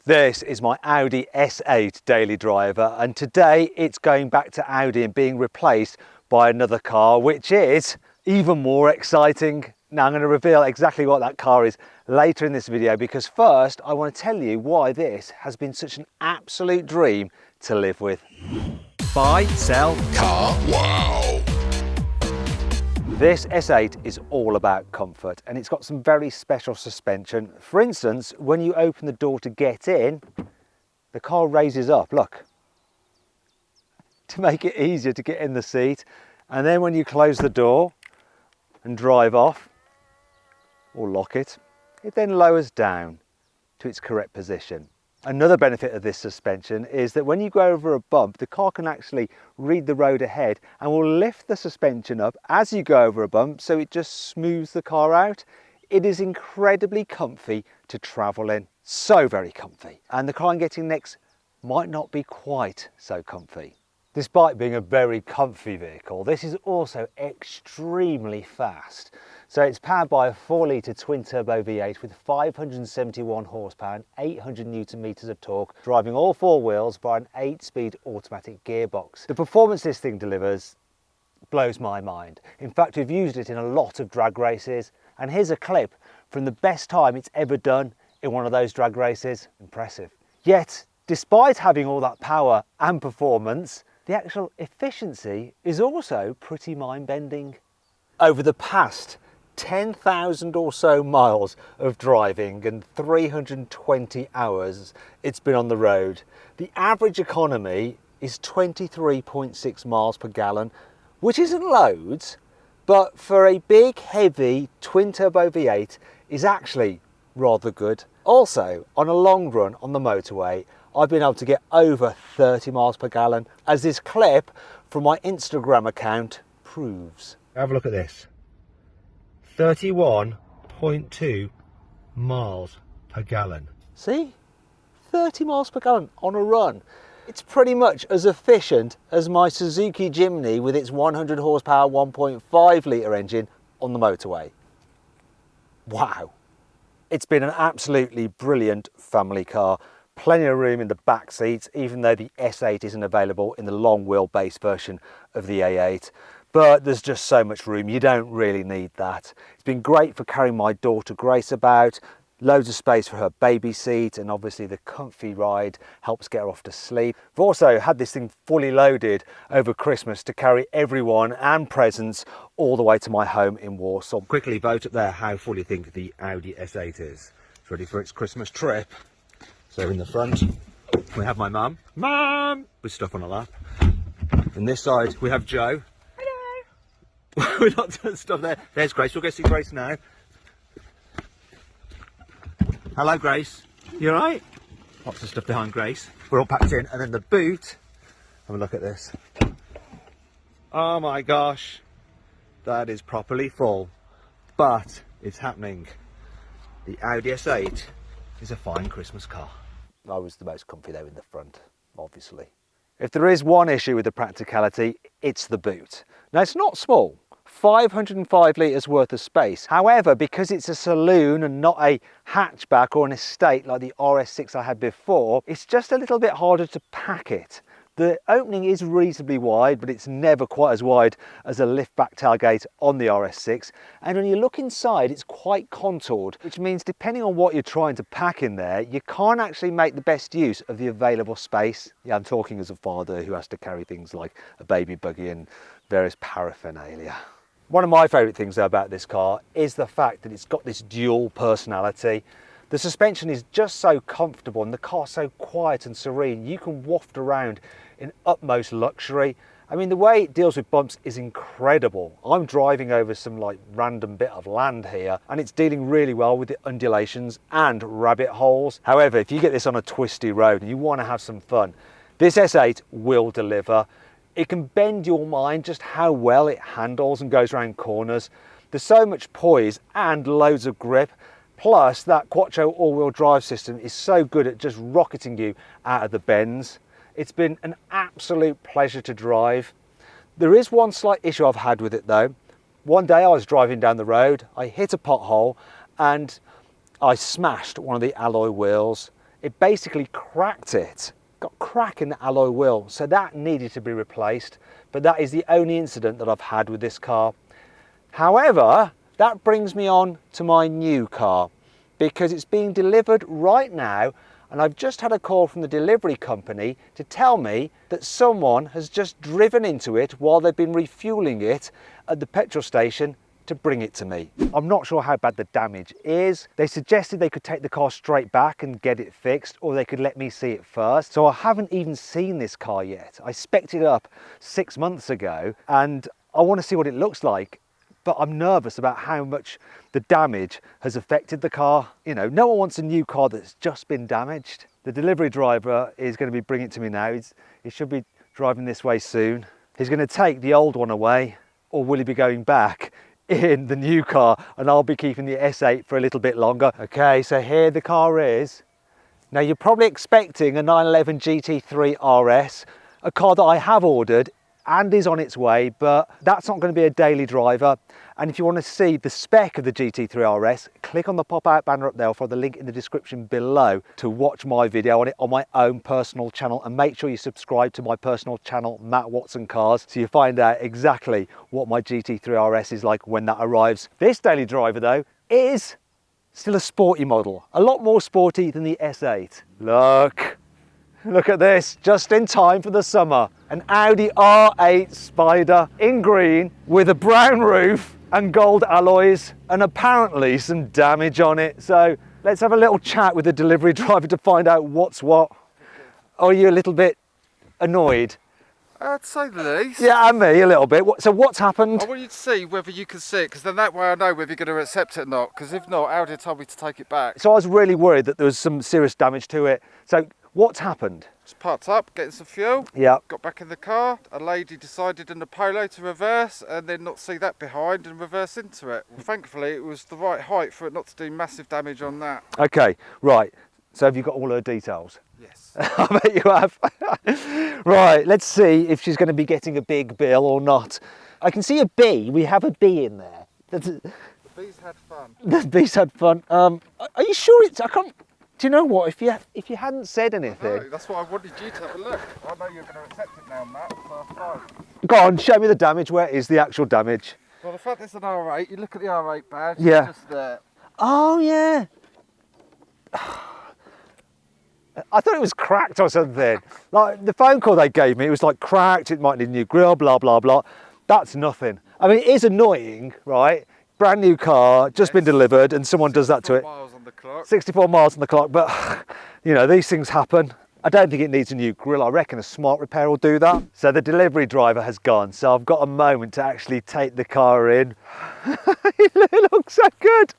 This is my Audi S8 daily driver, and today it's going back to Audi and being replaced by another car, which is even more exciting. Now I'm going to reveal exactly what that car is later in this video, because first I want to tell you why this has been such an absolute dream to live with. Buy, sell, carwow. This S8 is all about comfort, and it's got some very special suspension. For instance, when you open the door to get in, the car raises up, look, to make it easier to get in the seat. And then when you close the door and drive off or lock it, it then lowers down to its correct position. Another benefit of this suspension is that when you go over a bump, the car can actually read the road ahead and will lift the suspension up as you go over a bump, so it just smooths the car out. It is incredibly comfy to travel in, so very comfy. And the car I'm getting next might not be quite so comfy. Despite being a very comfy vehicle, this is also extremely fast. So it's powered by a 4-litre twin-turbo V8 with 571 horsepower and 800 newton meters of torque, driving all four wheels by an 8-speed automatic gearbox. The performance this thing delivers blows my mind. In fact, we've used it in a lot of drag races, and here's a clip from the best time it's ever done in one of those drag races. Impressive. Yet, despite having all that power and performance, the actual efficiency is also pretty mind-bending. Over the past 10,000 or so miles of driving and 320 hours it's been on the road, the average economy is 23.6 miles per gallon, which isn't loads, but for a big, heavy twin-turbo V8 is actually rather good. Also, on a long run on the motorway, I've been able to get over 30 miles per gallon, as this clip from my Instagram account proves. Have a look at this. 31.2 miles per gallon. See? 30 miles per gallon on a run. It's pretty much as efficient as my Suzuki Jimny with its 100 horsepower 1.5 litre engine on the motorway. Wow. It's been an absolutely brilliant family car. Plenty of room in the back seats, even though the S8 isn't available in the long wheelbase version of the A8. But there's just so much room, you don't really need that. It's been great for carrying my daughter Grace about, loads of space for her baby seat, and obviously the comfy ride helps get her off to sleep. I've also had this thing fully loaded over Christmas to carry everyone and presents all the way to my home in Warsaw. Quickly vote up there how full you think the Audi S8 is. It's ready for its Christmas trip. So in the front, we have my mum, with stuff on her lap. On this side, we have Joe. Hello. We've not done stuff there. There's Grace. We'll go see Grace now. Hello, Grace. You all right? Lots of stuff behind Grace. We're all packed in. And then the boot, have a look at this. Oh my gosh. That is properly full. But it's happening. The Audi S8 is a fine Christmas car. I was the most comfy though in the front, obviously. If there is one issue with the practicality, it's the boot. Now it's not small, 505 litres worth of space. However, because it's a saloon and not a hatchback or an estate like the RS6 I had before, it's just a little bit harder to pack it. The opening is reasonably wide, but it's never quite as wide as a lift-back tailgate on the RS6. And when you look inside, it's quite contoured, which means depending on what you're trying to pack in there, you can't actually make the best use of the available space. Yeah, I'm talking as a father who has to carry things like a baby buggy and various paraphernalia. One of my favourite things though about this car is the fact that it's got this dual personality. The suspension is just so comfortable and the car's so quiet and serene. You can waft around in utmost luxury. I mean, the way it deals with bumps is incredible. I'm driving over some like random bit of land here and it's dealing really well with the undulations and rabbit holes. However, if you get this on a twisty road and you want to have some fun, this S8 will deliver. It can bend your mind just how well it handles and goes around corners. There's so much poise and loads of grip. Plus, that Quattro all-wheel drive system is so good at just rocketing you out of the bends. It's been an absolute pleasure to drive. There is one slight issue I've had with it though. One day I was driving down the road, I hit a pothole and I smashed one of the alloy wheels. it basically cracked it. Got crack in the alloy wheel, so that needed to be replaced, but that is the only incident that I've had with this car. However, that brings me on to my new car, because it's being delivered right now, and I've just had a call from the delivery company to tell me that someone has just driven into it while they've been refueling it at the petrol station to bring it to me. I'm not sure how bad the damage is. They suggested they could take the car straight back and get it fixed, or they could let me see it first. So I haven't even seen this car yet. I spec'd it up 6 months ago and I want to see what it looks like, but I'm nervous about how much the damage has affected the car. You know, no one wants a new car that's just been damaged. The delivery driver is going to be bringing it to me now. He should be driving this way soon. He's going to take the old one away, or will he be going back in the new car, and I'll be keeping the S8 for a little bit longer. Okay, so here the car is. Now you're probably expecting a 911 GT3 RS, a car that I have ordered and is on its way, but that's not going to be a daily driver. And if you want to see the spec of the GT3 RS, click on the pop-out banner up there, or follow the link in the description below to watch my video on it on my own personal channel, and make sure you subscribe to my personal channel, Matt Watson Cars, so you find out exactly what my GT3 RS is like when that arrives. This daily driver though is still a sporty model, a lot more sporty than the S8. Look at this, just in time for the summer. An Audi R8 Spyder in green with a brown roof and gold alloys, and apparently some damage on it. So let's have a little chat with the delivery driver to find out what's what. Are you a little bit annoyed? I'd say the least. Yeah, and me a little bit. So what's happened? I want you to see whether you can see it, because then that way I know whether you're going to accept it or not, because if not, Audi told me to take it back. So I was really worried that there was some serious damage to it. So what's happened? Just parked up, getting some fuel. Yeah. Got back in the car. A lady decided in the Polo to reverse and then not see that behind and reverse into it. Well, thankfully, it was the right height for it not to do massive damage on that. Okay, right. So have you got all her details? Yes. I bet you have. Right, let's see if she's going to be getting a big bill or not. I can see a B. We have a B in there. The bees had fun. The bees had fun. Are you sure it's... I can't... Do you know what? If you hadn't said anything... No, that's why I wanted you to have a look. I know you're going to accept it now, Matt, so fine. Go on, show me the damage. Where is the actual damage? Well, the fact it's an R8, you look at the R8 badge, yeah. It's just there. Oh, yeah. I thought it was cracked or something. Like the phone call they gave me, it was like cracked, it might need a new grille, blah, blah, blah. That's nothing. I mean, it is annoying, right? Brand new car, just been delivered, and someone does that to it. 64 miles on the clock. 64 miles on the clock, but you know, these things happen. I don't think it needs a new grille. I reckon a smart repair will do that. So the delivery driver has gone, so I've got a moment to actually take the car in. It looks so good.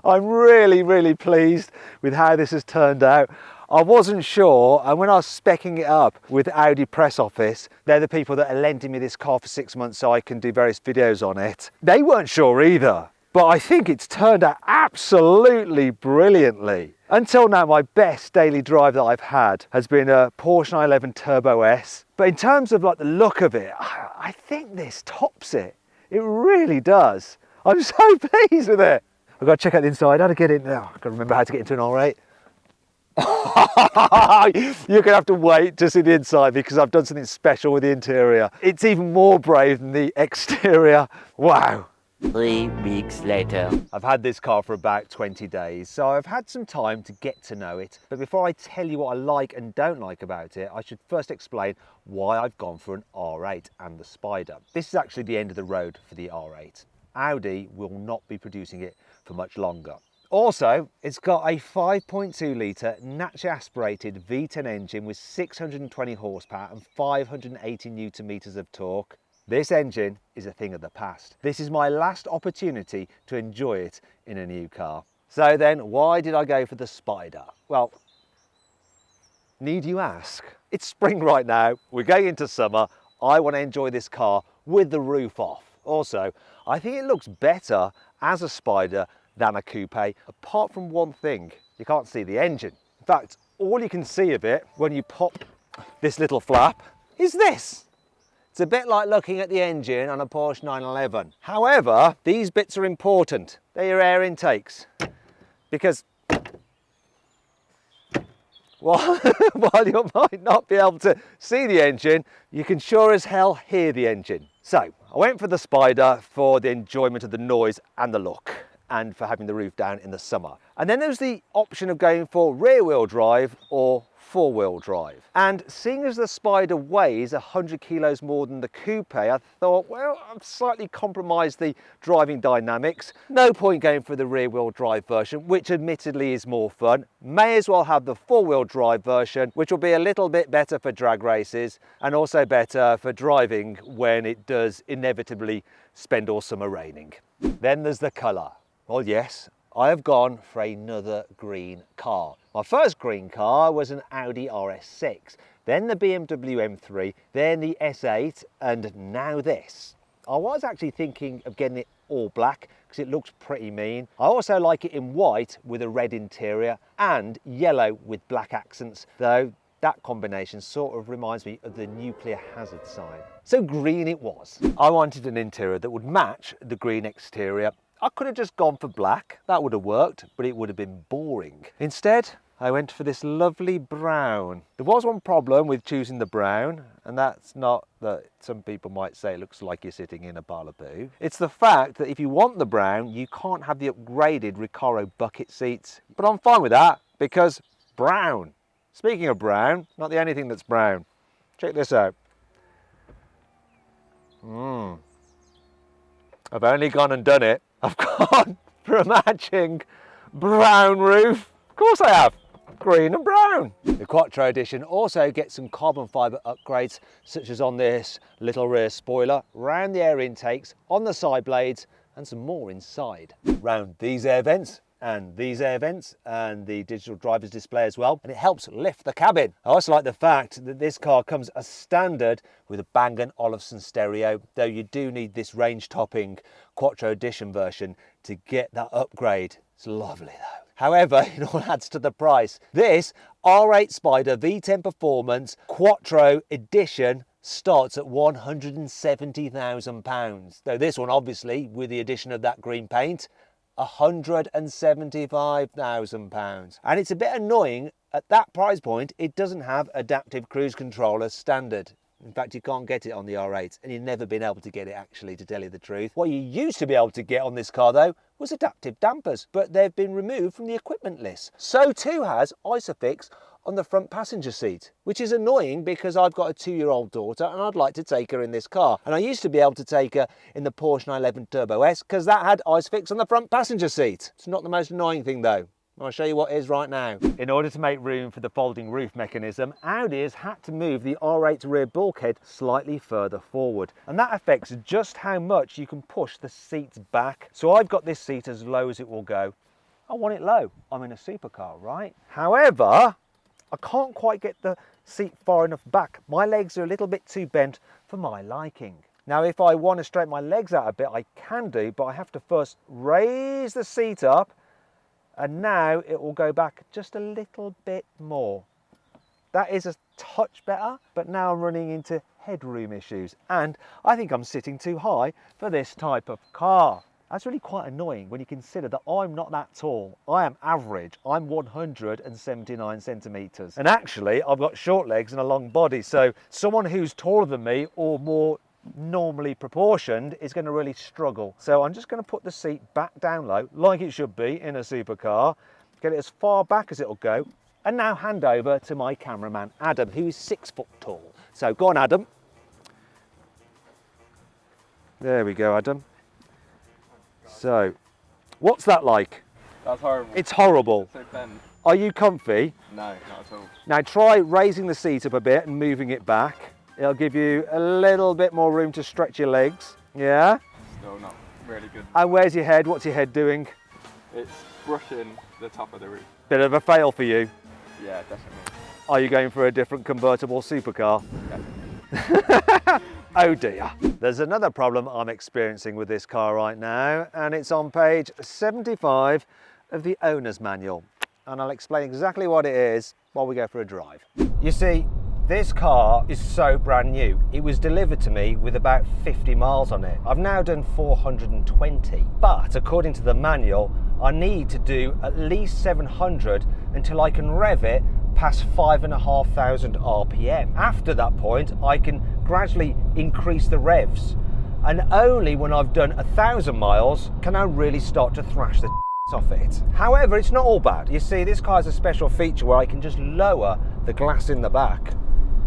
I'm really, really pleased with how this has turned out. I wasn't sure, and when I was speccing it up with Audi press office, they're the people that are lending me this car for 6 months so I can do various videos on it. They weren't sure either, but I think it's turned out absolutely brilliantly. Until now, my best daily drive that I've had has been a Porsche 911 Turbo S. But in terms of like the look of it, I think this tops it. It really does. I'm so pleased with it. I've got to check out the inside, how to get in now. I've got to remember how to get into an R8. You're gonna have to wait to see the inside because I've done something special with the interior. It's even more brave than the exterior. Wow. 3 weeks later. I've had this car for about 20 days, so I've had some time to get to know it. But before I tell you what I like and don't like about it, I should first explain why I've gone for an R8 and the Spyder. This is actually the end of the road for the R8. Audi will not be producing it for much longer. Also, it's got a 5.2 litre naturally aspirated V10 engine with 620 horsepower and 580 newton meters of torque. This engine is a thing of the past. This is my last opportunity to enjoy it in a new car. So then, why did I go for the Spyder? Well, need you ask? It's spring right now, we're going into summer. I want to enjoy this car with the roof off. Also, I think it looks better as a Spyder than a coupe, apart from one thing: you can't see the engine. In fact, all you can see of it when you pop this little flap is this. It's a bit like looking at the engine on a Porsche 911. However, these bits are important. They're your air intakes, because while you might not be able to see the engine, you can sure as hell hear the engine. So I went for the Spyder for the enjoyment of the noise and the look, and for having the roof down in the summer. And then there's the option of going for rear wheel drive or four-wheel drive. And seeing as the Spyder weighs 100 kilos more than the coupe, I thought, well, I've slightly compromised the driving dynamics. No point going for the rear wheel drive version, which admittedly is more fun. May as well have the four-wheel drive version, which will be a little bit better for drag races and also better for driving when it does inevitably spend all summer raining. Then there's the colour. Well, yes, I have gone for another green car. My first green car was an Audi RS6, then the BMW M3, then the S8, and now this. I was actually thinking of getting it all black because it looks pretty mean. I also like it in white with a red interior and yellow with black accents, though that combination sort of reminds me of the nuclear hazard sign. So green it was. I wanted an interior that would match the green exterior. I could have just gone for black, that would have worked, but it would have been boring. Instead, I went for this lovely brown. There was one problem with choosing the brown, and that's not that some people might say it looks like you're sitting in a pile of poo. It's the fact that if you want the brown, you can't have the upgraded Recaro bucket seats. But I'm fine with that, because brown. Speaking of brown, not the only thing that's brown. Check this out. I've only gone and done it. I've gone for a matching brown roof. Of course I have, green and brown. The Quattro edition also gets some carbon fibre upgrades, such as on this little rear spoiler, round the air intakes, on the side blades, and some more inside. Round these air vents, and these air vents, and the digital driver's display as well, and it helps lift the cabin. I also like the fact that this car comes as standard with a Bang & Olufsen stereo, though you do need this range-topping Quattro edition version to get that upgrade. It's lovely though. However, it all adds to the price. This R8 Spyder V10 Performance Quattro edition starts at £170,000, though this one obviously, with the addition of that green paint, £175,000. And it's a bit annoying, at that price point it doesn't have adaptive cruise control as standard. In fact, you can't get it on the R8, and you've never been able to get it actually, to tell you the truth. What you used to be able to get on this car though was adaptive dampers, but they've been removed from the equipment list. So too has Isofix on the front passenger seat, which is annoying because I've got a 2-year-old daughter and I'd like to take her in this car. And I used to be able to take her in the Porsche 911 Turbo S because that had Isofix on the front passenger seat. It's not the most annoying thing though. I'll show you what is right now. In order to make room for the folding roof mechanism, Audi has had to move the R8 rear bulkhead slightly further forward. And that affects just how much you can push the seats back. So I've got this seat as low as it will go. I want it low. I'm in a supercar, right? However, I can't quite get the seat far enough back. My legs are a little bit too bent for my liking. Now, if I want to straighten my legs out a bit, I can do, but I have to first raise the seat up, and now it will go back just a little bit more. That is a touch better, but now I'm running into headroom issues, and I think I'm sitting too high for this type of car. That's really quite annoying when you consider that I'm not that tall. I am average. I'm 179 centimetres. And actually, I've got short legs and a long body, so someone who's taller than me or more normally proportioned is going to really struggle. So I'm just going to put the seat back down low, like it should be in a supercar, get it as far back as it'll go, and now hand over to my cameraman, Adam, who is 6 foot tall. So go on, Adam. There we go, Adam. So, what's that like? That's horrible. It's horrible. It's so bent. Are you comfy? No, not at all. Now try raising the seat up a bit and moving it back. It'll give you a little bit more room to stretch your legs. Yeah? Still not really good. And where's your head? What's your head doing? It's brushing the top of the roof. Bit of a fail for you. Yeah, definitely. Are you going for a different convertible supercar? Yeah. Oh dear. There's another problem I'm experiencing with this car right now, and it's on page 75 of the owner's manual. And I'll explain exactly what it is while we go for a drive. You see, this car is so brand new. It was delivered to me with about 50 miles on it. I've now done 420, but according to the manual, I need to do at least 700 until I can rev it past 5,500 RPM. After that point, I can gradually increase the revs. And only when I've done 1,000 miles can I really start to thrash the off it. However, it's not all bad. You see, this car has a special feature where I can just lower the glass in the back.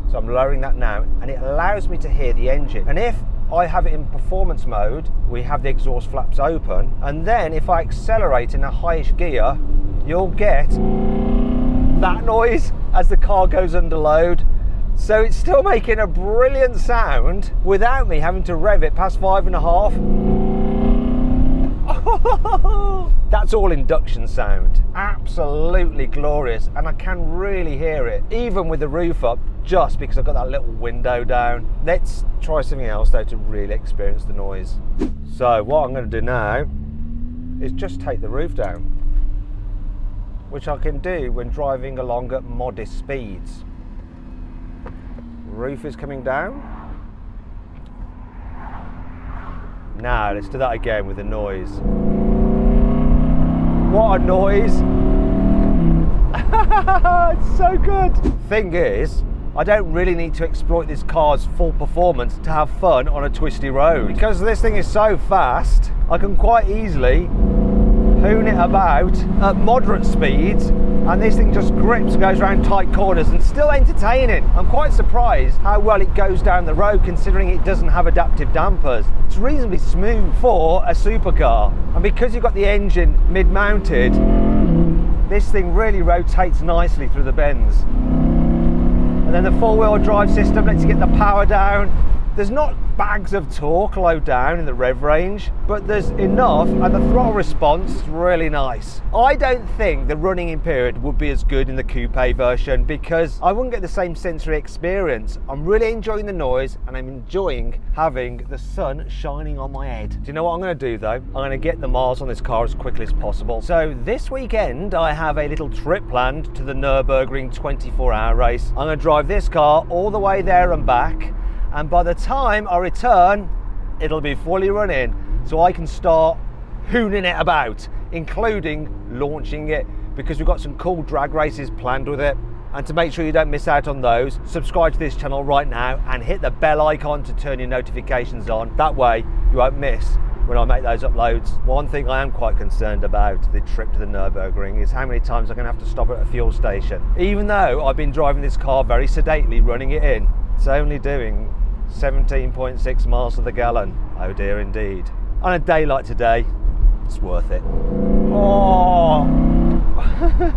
So I'm lowering that now, and it allows me to hear the engine. And if I have it in performance mode, we have the exhaust flaps open, and then if I accelerate in a highish gear, you'll get that noise as the car goes under load. So it's still making a brilliant sound without me having to rev it past 5.5. That's all induction sound. Absolutely glorious, and I can really hear it, even with the roof up, just because I've got that little window down. Let's try something else though to really experience the noise. So what I'm going to do now is just take the roof down, which I can do when driving along at modest speeds. Roof is coming down. Now let's do that again with the noise. What a noise! It's so good. Thing is, I don't really need to exploit this car's full performance to have fun on a twisty road. Because this thing is so fast, I can quite easily hoon it about at moderate speeds, and this thing just grips, goes around tight corners, and still entertaining. I'm quite surprised how well it goes down the road, considering it doesn't have adaptive dampers. It's reasonably smooth for a supercar, and because you've got the engine mid-mounted, this thing really rotates nicely through the bends. And then the four-wheel drive system lets you get the power down. There's not bags of torque low down in the rev range, but there's enough, and the throttle response is really nice. I don't think the running in period would be as good in the coupe version because I wouldn't get the same sensory experience. I'm really enjoying the noise, and I'm enjoying having the sun shining on my head. Do you know what I'm going to do though? I'm going to get the miles on this car as quickly as possible. So this weekend I have a little trip planned to the Nürburgring 24-hour race. I'm going to drive this car all the way there and back, and by the time I return, it'll be fully running, so I can start hooning it about, including launching it, because we've got some cool drag races planned with it. And to make sure you don't miss out on those, subscribe to this channel right now and hit the bell icon to turn your notifications on. That way you won't miss when I make those uploads. One thing I am quite concerned about the trip to the Nürburgring is how many times I'm going to have to stop at a fuel station. Even though I've been driving this car very sedately, running it in, it's only doing 17.6 miles to the gallon. Oh dear indeed. On a day like today, it's worth it. Oh,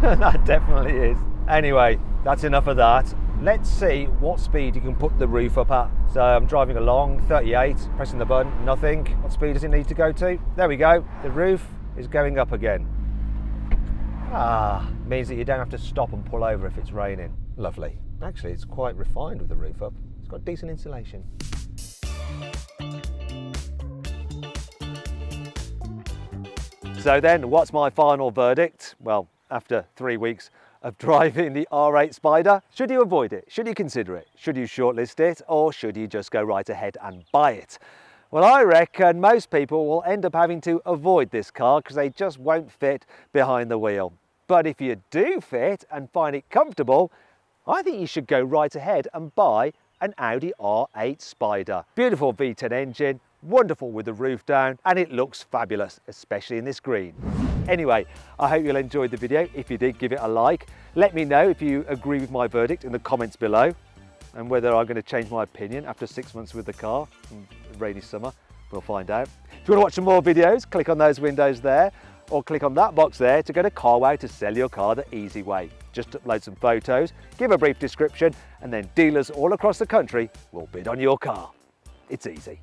that definitely is. Anyway, that's enough of that. Let's see what speed you can put the roof up at. So I'm driving along, 38, pressing the button, nothing. What speed does it need to go to? There we go. The roof is going up again. Means that you don't have to stop and pull over if it's raining. Lovely. Actually, it's quite refined with the roof up. It's got decent insulation. So then, what's my final verdict? Well, after 3 weeks of driving the R8 Spyder, should you avoid it? Should you consider it? Should you shortlist it? Or should you just go right ahead and buy it? Well, I reckon most people will end up having to avoid this car because they just won't fit behind the wheel. But if you do fit and find it comfortable, I think you should go right ahead and buy an Audi R8 Spyder. Beautiful V10 engine, wonderful with the roof down, and it looks fabulous, especially in this green. Anyway, I hope you'll enjoy the video. If you did, give it a like. Let me know if you agree with my verdict in the comments below, and whether I'm going to change my opinion after 6 months with the car. Rainy summer, we'll find out. If you want to watch some more videos, click on those windows there, or click on that box there to go to Carwow to sell your car the easy way. Just upload some photos, give a brief description, and then dealers all across the country will bid on your car. It's easy.